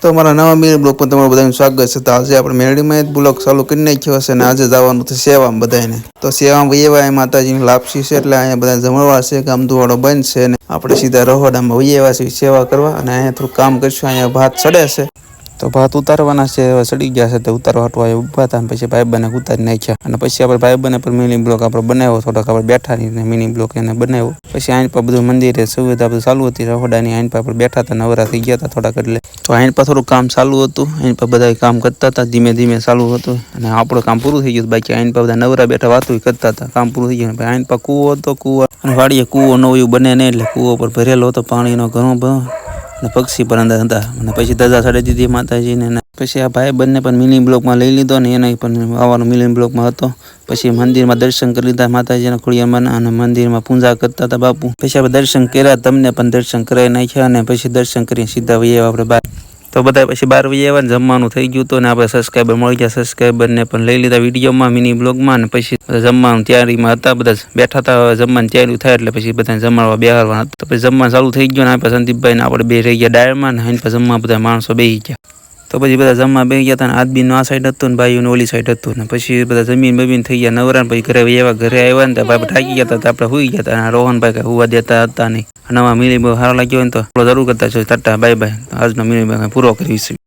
તો અમારા નવા મિની બ્લોક પર તમારું બધાનું સ્વાગત છે. તો આજે આપણે મેરડીમાં જ બ્લોક ચાલુ કરી નાખ્યો હશે અને આજે જવાનું છે સેવામાં બધાને. તો સેવામાં વૈયા માતાજીની લાપસી છે એટલે અહીંયા બધા જમણવાર છે, ગામ ધુવાડો બંધ છે અને આપણે સીધા રહોડામાં વૈયા છીએ સેવા કરવા અને અહીંયા થોડું કામ કરશું. અહીંયા ભાત ચડે છે તો ભાત ઉતારવાના છે, હવે ચડી ગયા છે તો ઉતારવા હટવા ઊભા હતા. પછી ભાઈબંધને ઉતારી નાખ્યા અને પછી આપણે ભાઈબંધને પણ મિની બ્લોક આપણે બનાવ્યો, થોડાક આપણે બેઠા રહીને મિની બ્લોક એને બનાવ્યો. પછી આઈન પર બધું મંદિરે સુવિધા બધું ચાલુ હતી રહોડાની. આઈન પર આપણે બેઠા હતા, નવરા થઈ ગયા હતા થોડાક એટલે. તો આઈન પર થોડું કામ ચાલુ હતું, આઈન પર બધા કામ કરતા હતા, ધીમે ધીમે ચાલુ હતું અને આપણું કામ પૂરું થઈ ગયું. બાકી આઈન પર બધા નવરા બેઠા વાતો કરતા હતા, કામ પૂરું થઈ ગયું. આઈન પર કૂવો હતો, કૂવો અને વાડીએ કૂવો નવો એવું બને નહીં એટલે કૂવો પર ભરેલો હતો પાણીનો ઘણો બધો અને પક્ષી પણ અંદર હતા. અને પછી ધજા ચડી દીધી માતાજીને. પછી આ ભાઈ બંને પણ મિની બ્લોકમાં લઈ લીધો ને એને પણ આવવાનો મિની બ્લોકમાં હતો. પછી મંદિરમાં દર્શન કરી લીધા માતાજીના ખોડિયારમાં અને મંદિરમાં પૂજા કરતા હતા બાપુ. પછી આપણે દર્શન કર્યા, તમને પણ દર્શન કરાવી નાખ્યા અને પછી દર્શન કરી સીધા વૈયા આપણે બહાર. તો બધા પછી 12 વાગ્યા આવ્યા, જમવાનું થઈ ગયું હતું ને આપણે સબસ્ક્રાઈબર મળી ગયા. સબસ્ક્રાઈબરને પણ લઈ લીધા વિડીયોમાં મિની બ્લોગમાં. અને પછી જમવાનું તૈયારીમાં હતા, બધા બેઠા હતા. જમવાની તૈયારી થાય એટલે પછી બધાને જમાડવા બેહારવાના હતા. તો પછી જમવાનું ચાલુ થઈ ગયું ને આપણે સંદીપભાઈ ને આપણે બે રહી ગયા ડાયરમાં ને પછી જમવા બધા માણસો બેસી ગયા. તો પછી બધા જમવા બેસી ગયા હતા ને આદમીનું આ સાઈડ હતું ને ભાઈઓનું ઓલી સાઈડ હતું ને પછી બધા જમીન બમીન થઈ ગયા નવરા. પછી ઘરે આવ્યા ને ભાઈ થાકી ગયા હતા, આપણે સુઈ ગયા હતા. રોહનભાઈ કઈ હુવા દેતા હતા નહીં. નવા મિની બ્લોગ સારો લાગ્યો હોય તો જરૂર કરતા છો. Tata bye bye. આજનો મિની બ્લોગ પૂરો કરીશું.